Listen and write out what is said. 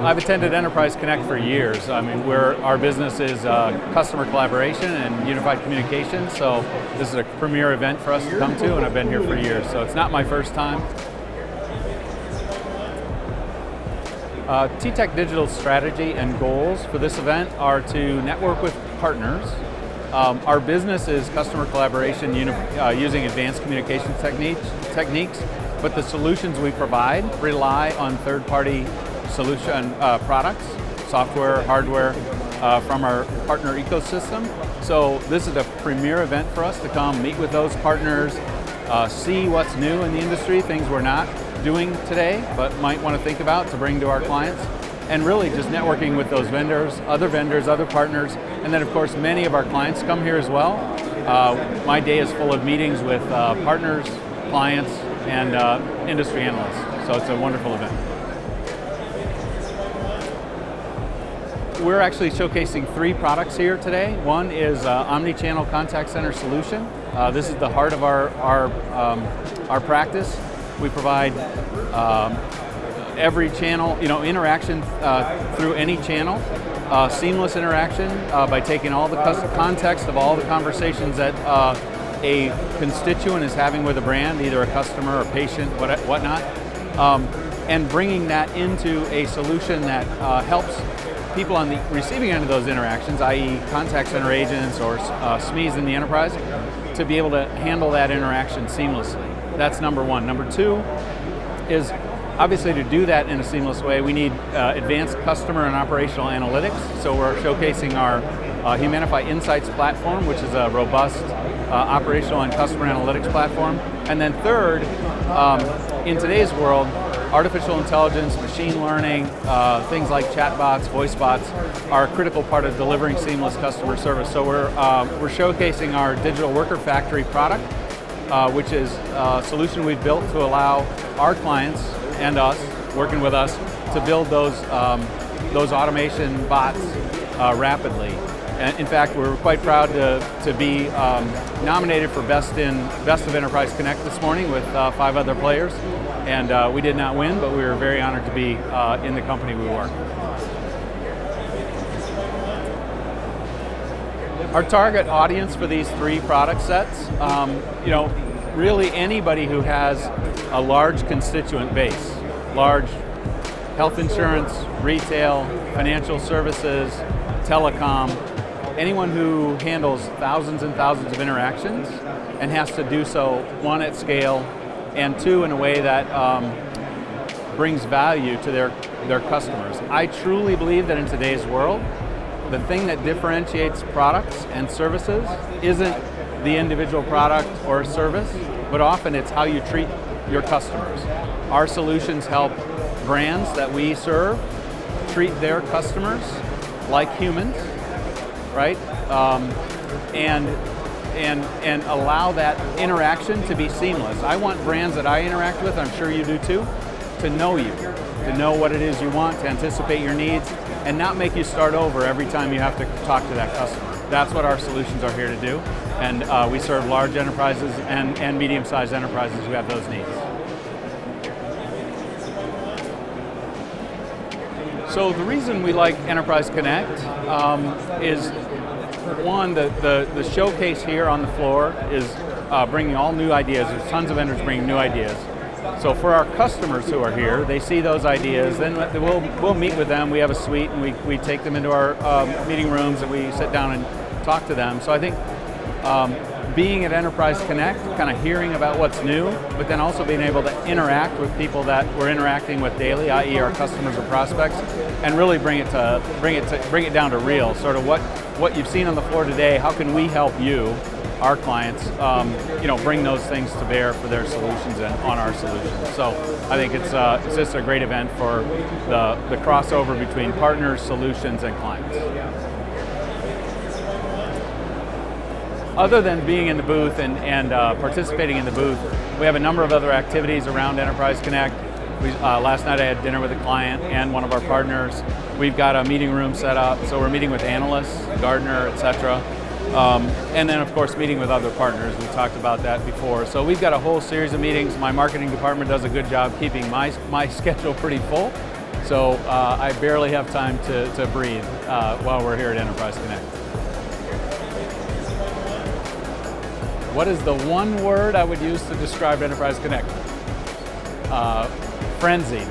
I've attended Enterprise Connect for years. I mean, our business is customer collaboration and unified communication, so this is a premier event for us to come to, and I've been here for years, so it's not my first time. TTEC Digital's strategy and goals for this event are to network with partners. Our business is customer collaboration using advanced communication techniques, but the solutions we provide rely on third-party solution products, software, hardware, from our partner ecosystem. So this is a premier event for us to come meet with those partners, see what's new in the industry, things we're not doing today, but might want to think about to bring to our clients, and really just networking with those vendors, other partners, and then of course many of our clients come here as well. My day is full of meetings with partners, clients, and industry analysts, so it's a wonderful event. We're actually showcasing 3 products here today. One is omni-channel contact center solution. This is the heart of our practice. We provide every channel, interaction through any channel, seamless interaction by taking all the context of all the conversations that a constituent is having with a brand, either a customer or patient, whatnot, and bringing that into a solution that helps people on the receiving end of those interactions, i.e. contact center agents or SMEs in the enterprise, to be able to handle that interaction seamlessly. That's number one. Number 2 is obviously to do that in a seamless way, we need advanced customer and operational analytics. So we're showcasing our Humanify Insights platform, which is a robust operational and customer analytics platform. And then third, in today's world, artificial intelligence, machine learning, things like chatbots, voice bots are a critical part of delivering seamless customer service. So we're showcasing our Digital Worker Factory product, which is a solution we've built to allow our clients and us, working with us, to build those automation bots rapidly. And in fact, we're quite proud to be nominated for Best of Enterprise Connect this morning with 5 other players. And we did not win, but we were very honored to be in the company we work. Our target audience for these 3 product sets, really anybody who has a large constituent base, large health insurance, retail, financial services, telecom, anyone who handles thousands and thousands of interactions and has to do so, 1, at scale, and 2, in a way that brings value to their customers. I truly believe that in today's world, the thing that differentiates products and services isn't the individual product or service, but often it's how you treat your customers. Our solutions help brands that we serve treat their customers like humans, right? And allow that interaction to be seamless. I want brands that I interact with, I'm sure you do too, to know you, to know what it is you want, to anticipate your needs, and not make you start over every time you have to talk to that customer. That's what our solutions are here to do, and we serve large enterprises and medium-sized enterprises who have those needs. So the reason we like Enterprise Connect is, 1, the showcase here on the floor is bringing all new ideas. There's tons of vendors bringing new ideas. So for our customers who are here, they see those ideas, then we'll meet with them. We have a suite, and we take them into our meeting rooms, and we sit down and talk to them. So I think being at Enterprise Connect, kind of hearing about what's new, but then also being able to interact with people that we're interacting with daily, i.e. our customers or prospects, and really bring it down to real, sort of what you've seen on the floor today. How can we help you, our clients, bring those things to bear for their solutions and on our solutions. So I think it's just a great event for the crossover between partners, solutions, and clients. Other than being in the booth and participating in the booth, we have a number of other activities around Enterprise Connect. Last night I had dinner with a client and one of our partners. We've got a meeting room set up, so we're meeting with analysts, Gartner, etc. And then, of course, meeting with other partners. We talked about that before. So we've got a whole series of meetings. My marketing department does a good job keeping my schedule pretty full. So I barely have time to breathe while we're here at Enterprise Connect. What is the one word I would use to describe Enterprise Connect? Frenzied.